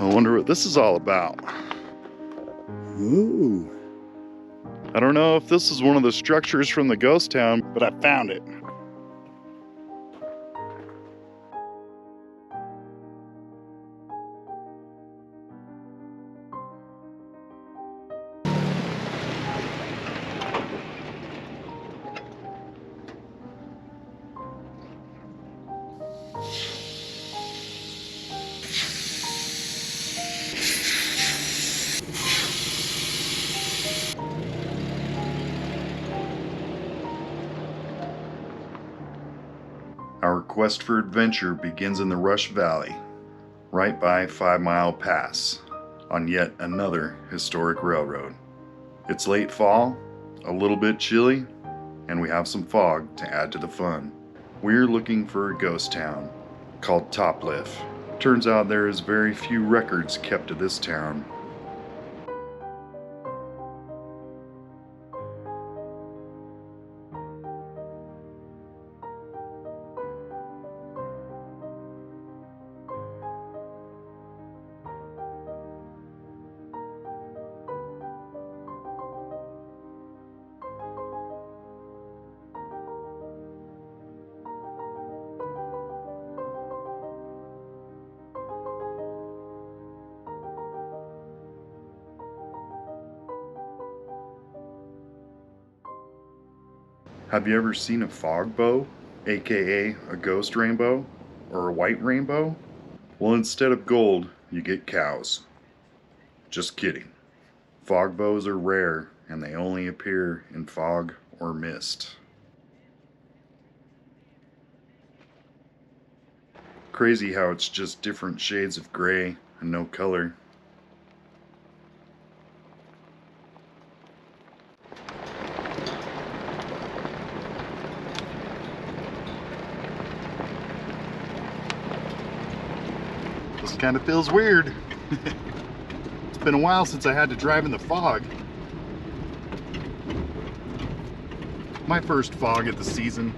I wonder what this is all about. Ooh. I don't know if this is one of the structures from the ghost town, but I found it. Our quest for adventure begins in the Rush Valley, right by 5 Mile Pass, on yet another historic railroad. It's late fall, a little bit chilly, and we have some fog to add to the fun. We're looking for a ghost town called Toplift. Turns out there is very few records kept of this town. Have you ever seen a fog bow, aka a ghost rainbow, or a white rainbow? Well, instead of gold, you get cows. Just kidding. Fog bows are rare and they only appear in fog or mist. Crazy how it's just different shades of gray and no color. This kind of feels weird. It's been a while since I had to drive in the fog. My first fog of the season.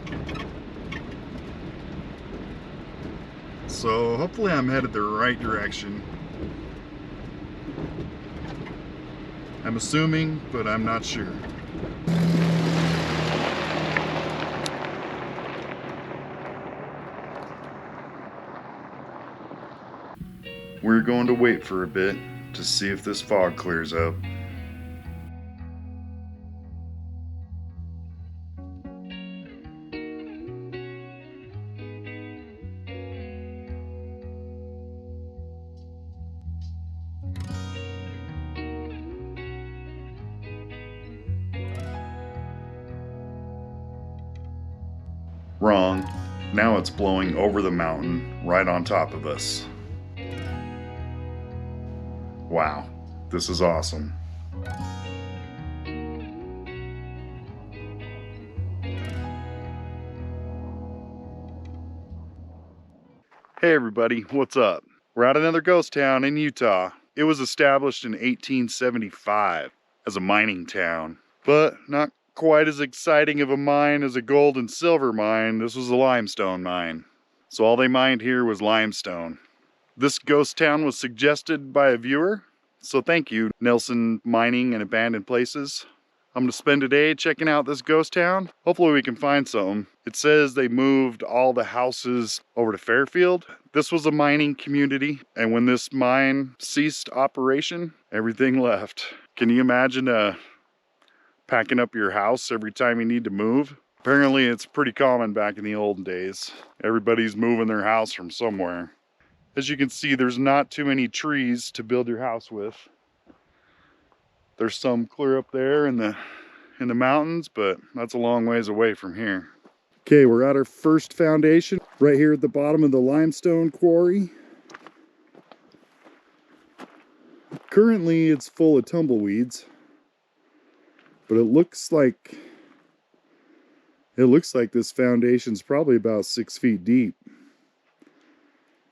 So hopefully I'm headed the right direction. I'm assuming, but I'm not sure. We're going to wait for a bit to see if this fog clears up. Wrong. Now it's blowing over the mountain, right on top of us. Wow, this is awesome. Hey everybody, what's up? We're at another ghost town in Utah. It was established in 1875 as a mining town, but not quite as exciting of a mine as a gold and silver mine. This was a limestone mine. So all they mined here was limestone. This ghost town was suggested by a viewer, so thank you, Nelson Mining and Abandoned Places. I'm gonna spend a day checking out this ghost town. Hopefully we can find something. It says they moved all the houses over to Fairfield. This was a mining community, and when this mine ceased operation, everything left. Can you imagine packing up your house every time you need to move? Apparently it's pretty common back in the old days. Everybody's moving their house from somewhere. As you can see, there's not too many trees to build your house with. There's some clear up there in the mountains, but that's a long ways away from here. Okay, we're at our first foundation right here at the bottom of the limestone quarry. Currently it's full of tumbleweeds, but it looks like this foundation's probably about 6 feet deep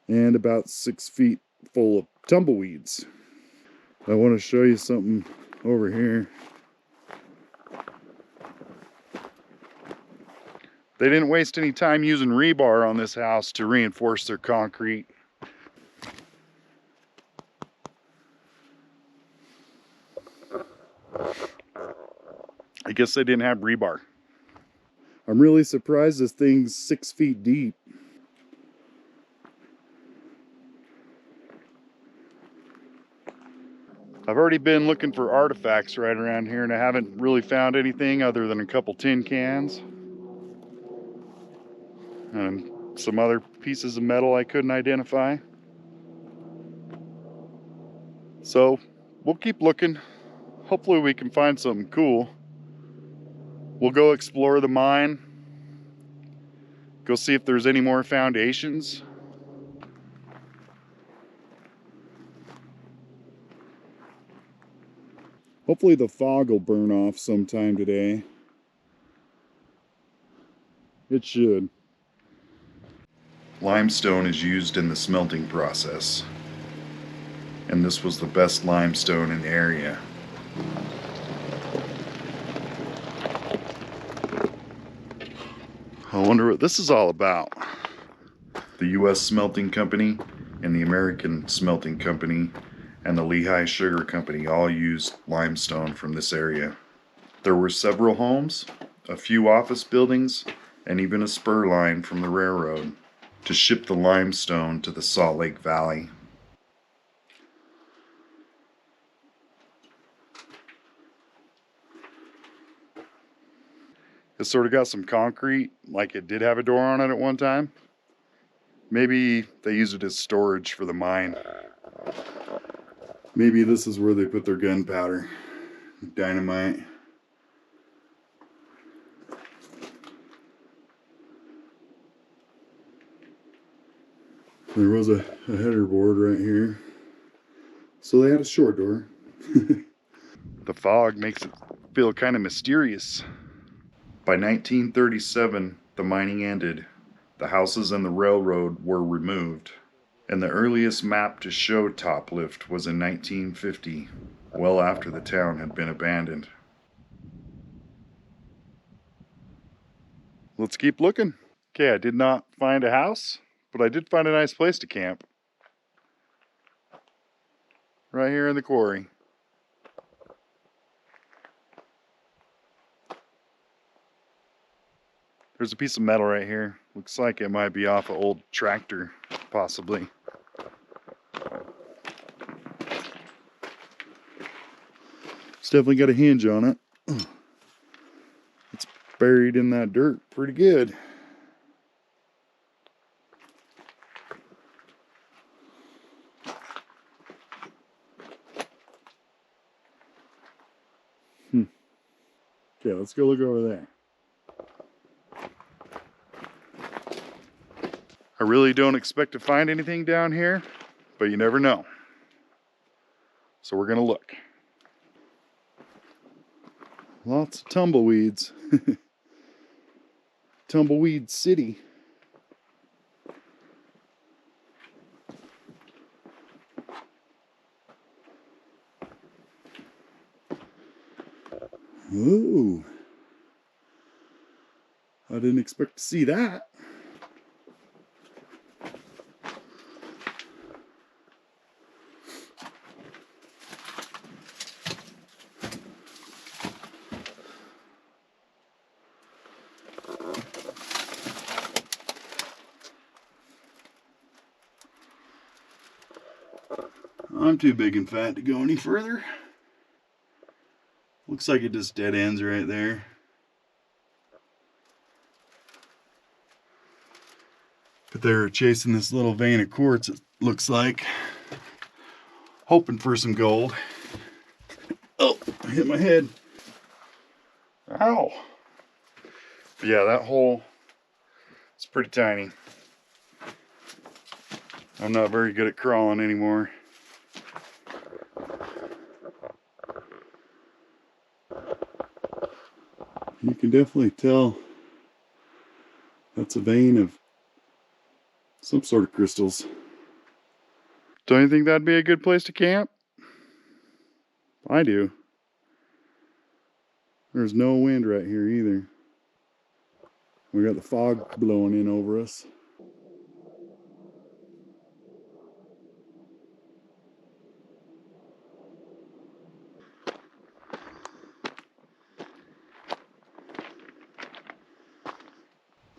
and about 6 feet full of tumbleweeds. I want to show you something over here. They didn't waste any time using rebar on this house to reinforce their concrete. guess they didn't have rebar. I'm really surprised this thing's 6 feet deep. I've already been looking for artifacts right around here, and I haven't really found anything other than a couple tin cans and some other pieces of metal I couldn't identify. So we'll keep looking. Hopefully we can find something cool. We'll go explore the mine, go see if there's any more foundations. Hopefully the fog will burn off sometime today. It should. Limestone is used in the smelting process, and this was the best limestone in the area. I wonder what this is all about. The U.S. Smelting Company and the American Smelting Company and the Lehigh Sugar Company all used limestone from this area. There were several homes, a few office buildings, and even a spur line from the railroad to ship the limestone to the Salt Lake Valley. It sort of got some concrete, like it did have a door on it at one time. Maybe they used it as storage for the mine. Maybe this is where they put their gunpowder, dynamite. There was a header board right here. So they had a short door. The fog makes it feel kind of mysterious. By 1937, the mining ended. The houses and the railroad were removed. And the earliest map to show Toplift was in 1950, well after the town had been abandoned. Let's keep looking. Okay, I did not find a house, but I did find a nice place to camp. Right here in the quarry. There's a piece of metal right here. Looks like it might be off an old tractor, possibly. It's definitely got a hinge on it. It's buried in that dirt pretty good. Okay, let's go look over there. I really don't expect to find anything down here, but you never know. So we're gonna look. Lots of tumbleweeds. Tumbleweed City. Ooh. I didn't expect to see that. I'm too big and fat to go any further. Looks like it just dead ends right there. But they're chasing this little vein of quartz, it looks like. Hoping for some gold. Oh, I hit my head. Ow. But yeah, that hole is pretty tiny. I'm not very good at crawling anymore. You can definitely tell that's a vein of some sort of crystals. Don't you think that'd be a good place to camp? I do. There's no wind right here either. We got the fog blowing in over us.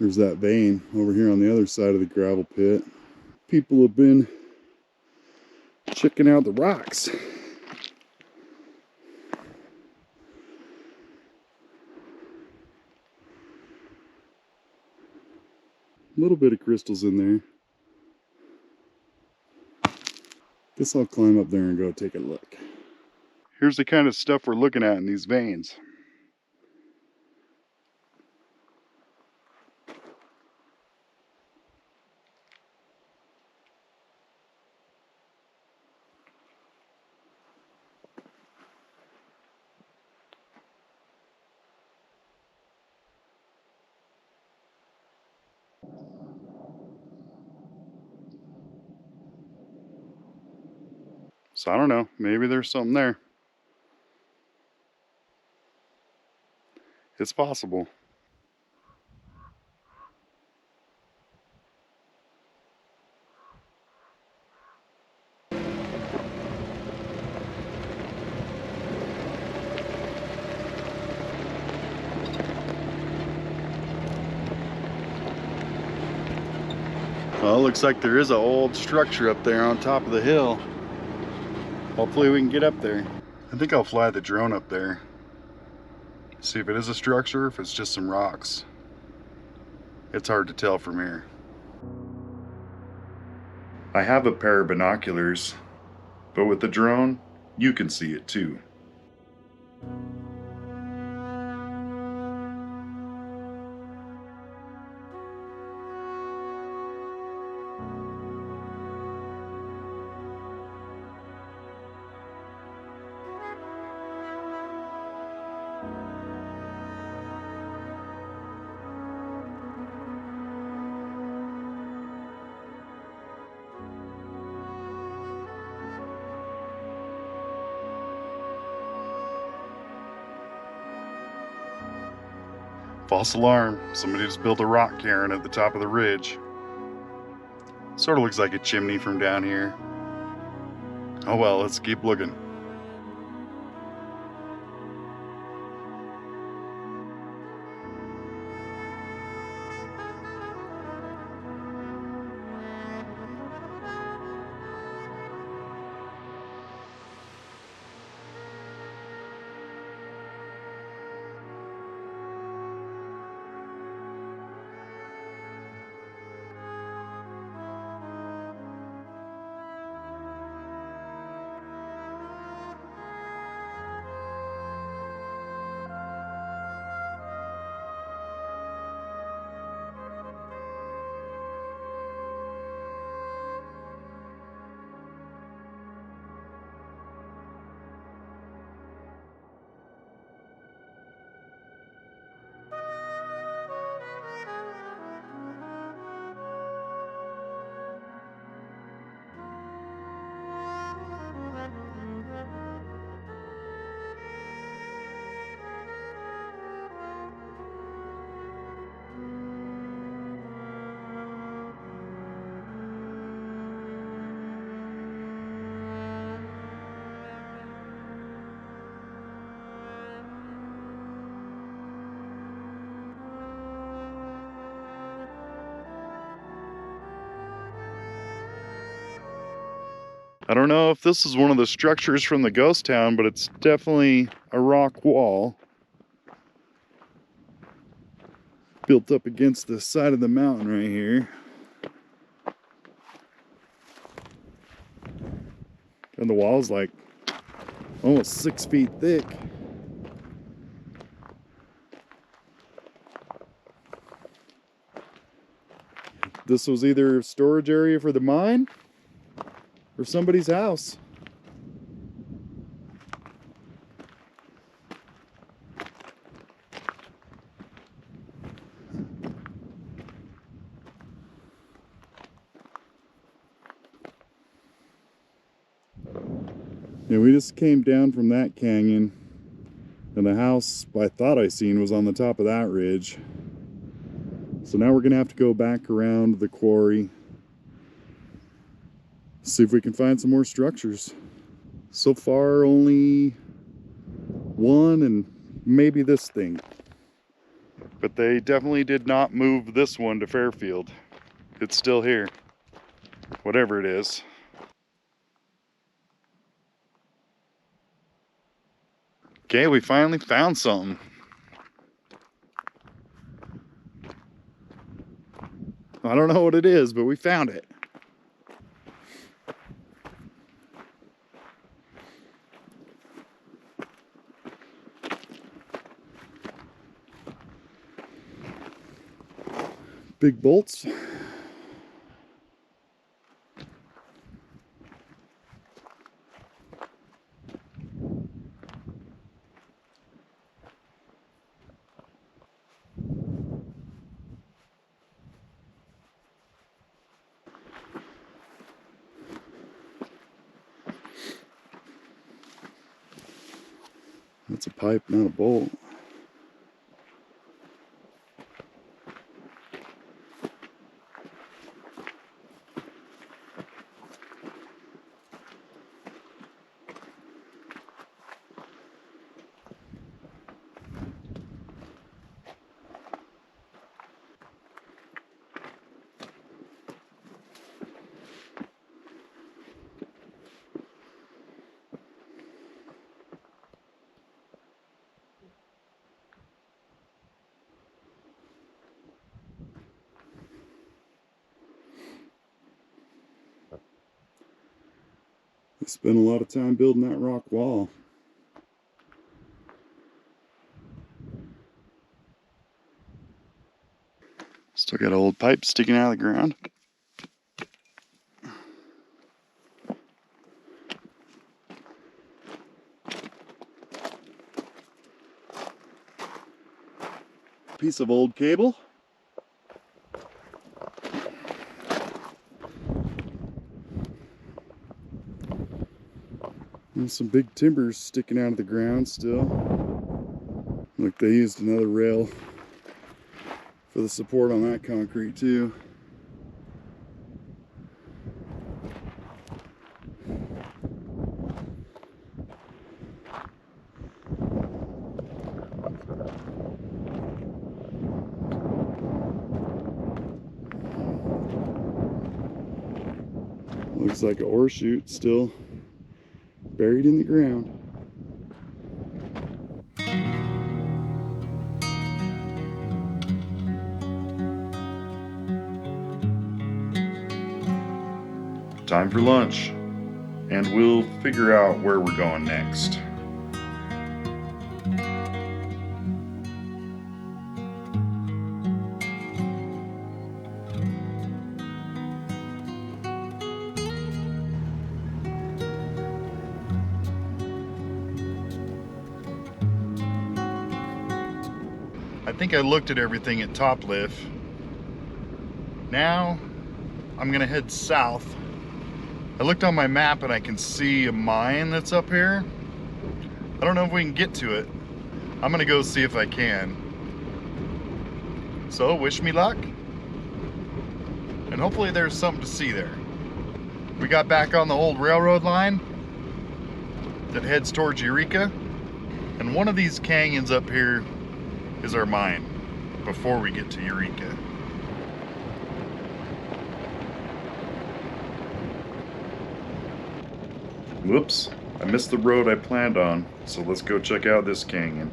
There's that vein over here on the other side of the gravel pit. People have been checking out the rocks. A little bit of crystals in there. Guess I'll climb up there and go take a look. Here's the kind of stuff we're looking at in these veins. So I don't know, maybe there's something there. It's possible. Well, it looks like there is an old structure up there on top of the hill. Hopefully we can get up there. I think I'll fly the drone up there. See if it is a structure, if it's just some rocks. It's hard to tell from here. I have a pair of binoculars, but with the drone, you can see it too. False alarm. Somebody just built a rock cairn at the top of the ridge. Sort of looks like a chimney from down here. Oh well, let's keep looking. I don't know if this is one of the structures from the ghost town, but it's definitely a rock wall built up against the side of the mountain right here. And the wall's like almost 6 feet thick. This was either a storage area for the mine or somebody's house. Yeah, we just came down from that canyon, and the house I thought I seen was on the top of that ridge. So now we're gonna have to go back around the quarry, see if we can find some more structures. So far only one and maybe this thing. But they definitely did not move this one to Fairfield. It's still here, whatever it is. Okay, we finally found something. I don't know what it is, but we found it. Big bolts. That's a pipe, not a bolt. I spent a lot of time building that rock wall. Still got an old pipe sticking out of the ground. Piece of old cable. And some big timbers sticking out of the ground still. Look, they used another rail for the support on that concrete too. Looks like a ore chute still buried in the ground. Time for lunch, and we'll figure out where we're going next. I think I looked at everything at Toplift. Now I'm gonna head south. I looked on my map and I can see a mine that's up here. I don't know if we can get to it. I'm gonna go see if I can. So wish me luck. And hopefully there's something to see there. We got back on the old railroad line that heads towards Eureka. And one of these canyons up here is our mine before we get to Eureka. Whoops, I missed the road I planned on, so let's go check out this canyon.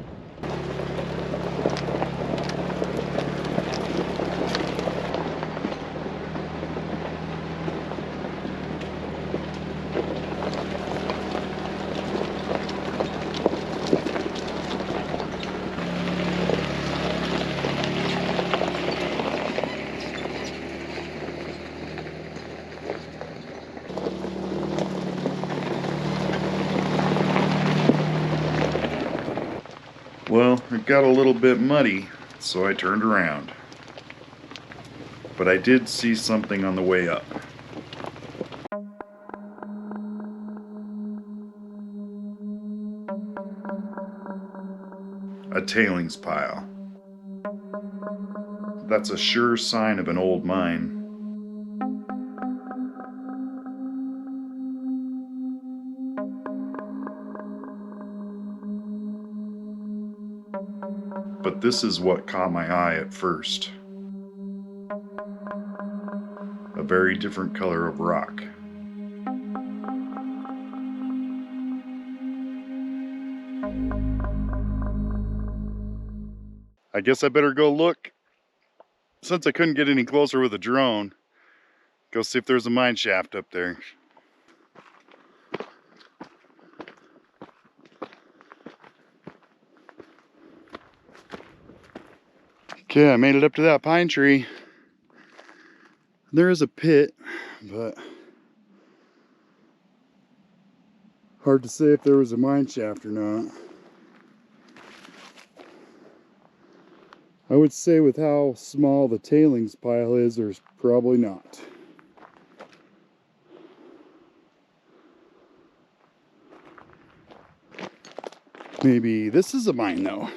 Well, it got a little bit muddy, so I turned around. But I did see something on the way up. A tailings pile. That's a sure sign of an old mine. But But this is what caught my eye at first. A very different color of rock. I guess I better go look, since I couldn't get any closer with a drone. Go see if there's a mine shaft up there. Okay, I made it up to that pine tree. There is a pit, but hard to say if there was a mine shaft or not. I would say with how small the tailings pile is, there's probably not. Maybe this is a mine though.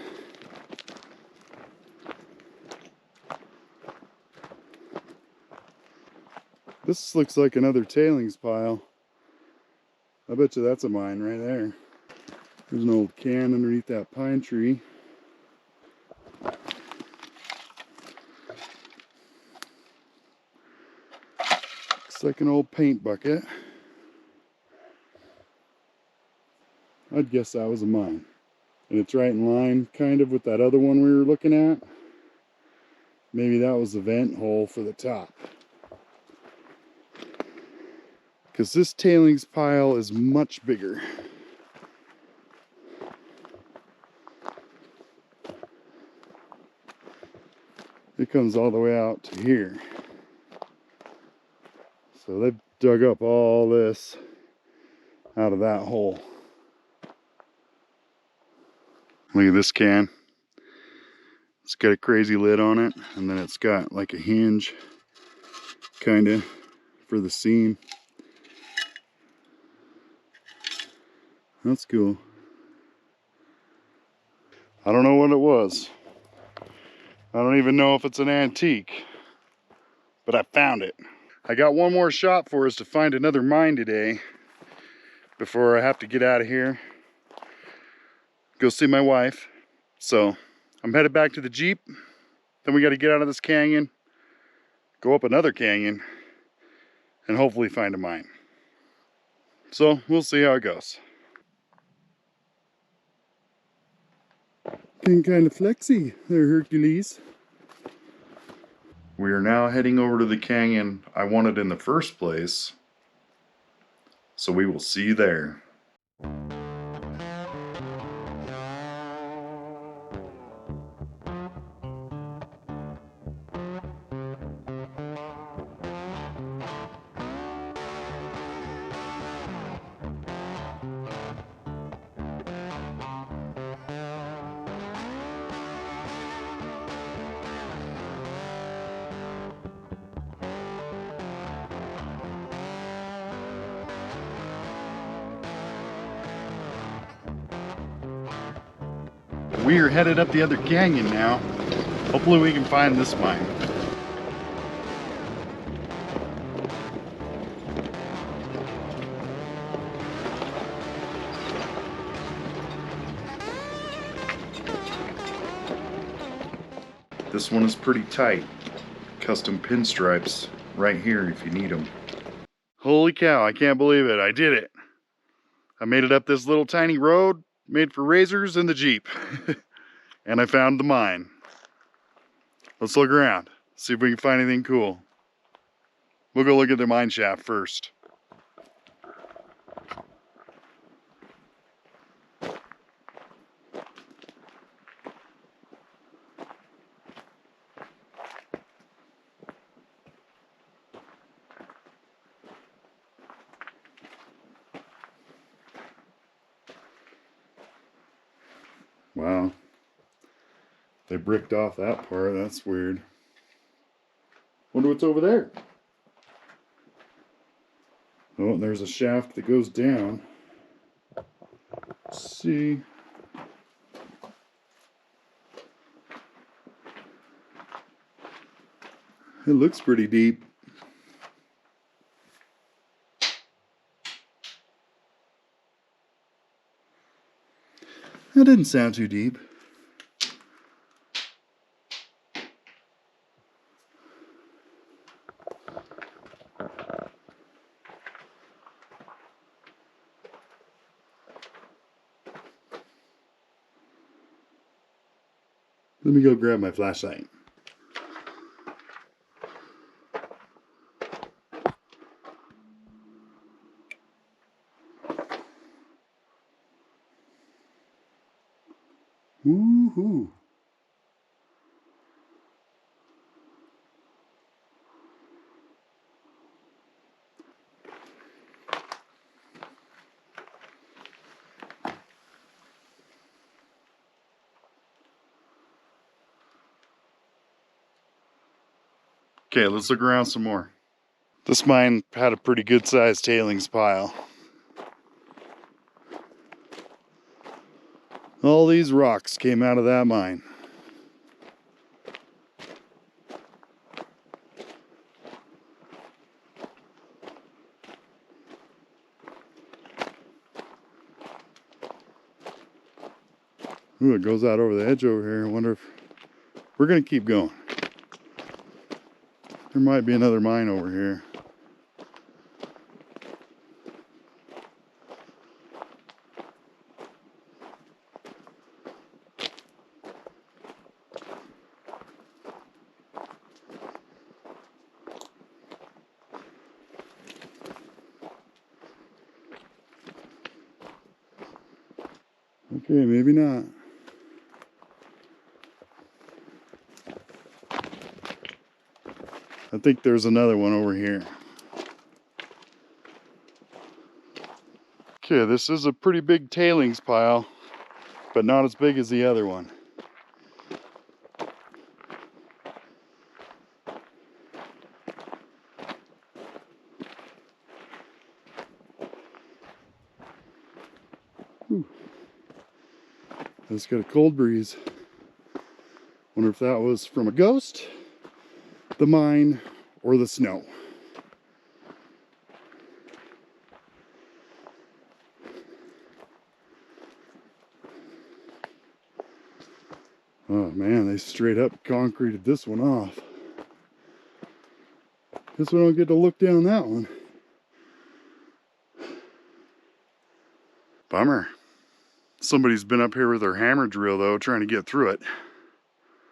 This looks like another tailings pile. I bet you that's a mine right there. There's an old can underneath that pine tree. Looks like an old paint bucket. I'd guess that was a mine. And it's right in line kind of with that other one we were looking at. Maybe that was the vent hole for the top. Because this tailings pile is much bigger. It comes all the way out to here. So they've dug up all this out of that hole. Look at this can. It's got a crazy lid on it, and then it's got like a hinge kind of for the seam. That's cool. I don't know what it was. I don't even know if it's an antique, but I found it. I got one more shot for us to find another mine today before I have to get out of here, go see my wife. So I'm headed back to the Jeep. Then we got to get out of this canyon, go up another canyon, and hopefully find a mine. So we'll see how it goes. Getting kind of flexy there, Hercules. We are now heading over to the canyon I wanted in the first place. So we will see you there. We are headed up the other canyon now. Hopefully we can find this mine. This one is pretty tight. Custom pinstripes right here if you need them. Holy cow, I can't believe it. I did it. I made it up this little tiny road made for razors and the Jeep. And I found the mine. Let's look around, see if we can find anything cool. We'll go look at the mine shaft first. Wow. They bricked off that part. That's weird. Wonder what's over there. Oh, and there's a shaft that goes down. Let's see. It looks pretty deep. That didn't sound too deep. Let me go grab my flashlight. Woohoo! Okay, let's look around some more. This mine had a pretty good sized tailings pile. All these rocks came out of that mine. Ooh, it goes out over the edge over here. I wonder if we're gonna keep going. There might be another mine over here. Okay, maybe not. I think there's another one over here. Okay, this is a pretty big tailings pile, but not as big as the other one. Whew. It's got a cold breeze. Wonder if that was from a ghost, the mine, or the snow. Oh man, they straight up concreted this one off. Guess we don't get to look down that one. Bummer. Somebody's been up here with their hammer drill though, trying to get through it.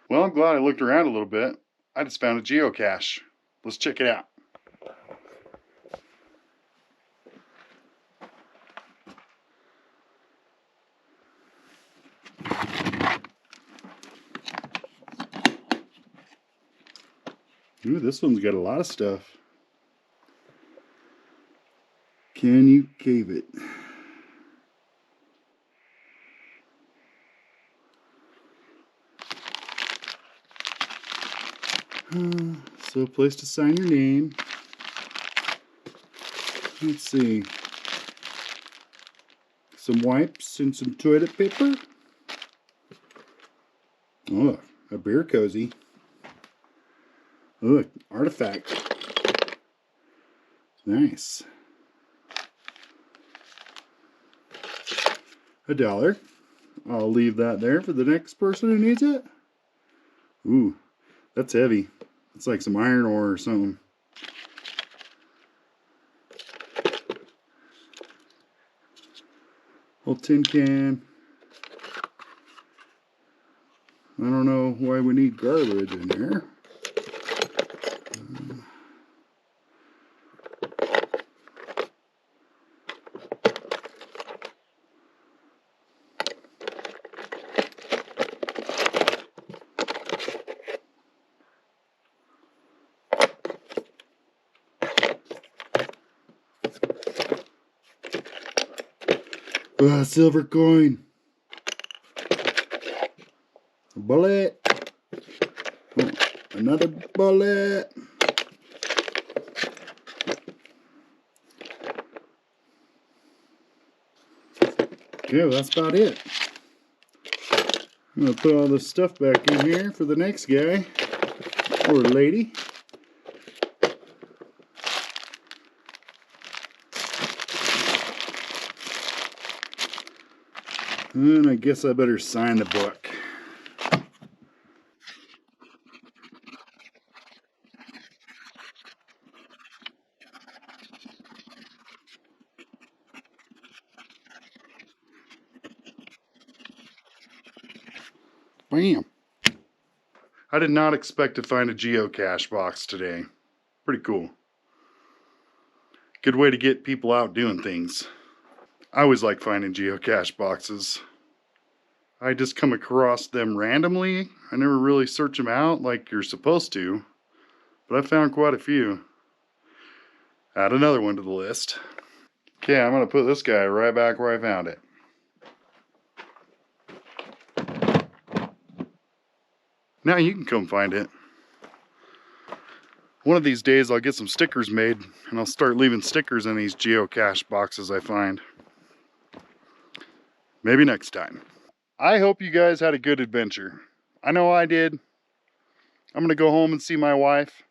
Well, I'm glad I looked around a little bit. I just found a geocache. Let's check it out. Ooh, this one's got a lot of stuff. Can you cave it? So a place to sign your name. Let's see. Some wipes and some toilet paper. Oh, a beer cozy. Oh, artifact. Nice. $1. I'll leave that there for the next person who needs it. Ooh, that's heavy. It's like some iron ore or something. Old tin can. I don't know why we need garbage in there. Silver coin. A bullet. Oh, another bullet. Okay, well, that's about it. I'm gonna put all this stuff back in here for the next guy or lady. And I guess I better sign the book. Bam. I did not expect to find a geocache box today. Pretty cool. Good way to get people out doing things. I always like finding geocache boxes. I just come across them randomly. I never really search them out like you're supposed to, but I found quite a few. Add another one to the list. Okay, I'm going to put this guy right back where I found it. Now you can come find it. One of these days I'll get some stickers made and I'll start leaving stickers in these geocache boxes I find. Maybe next time. I hope you guys had a good adventure. I know I did. I'm going to go home and see my wife.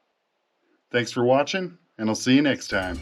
Thanks for watching, and I'll see you next time.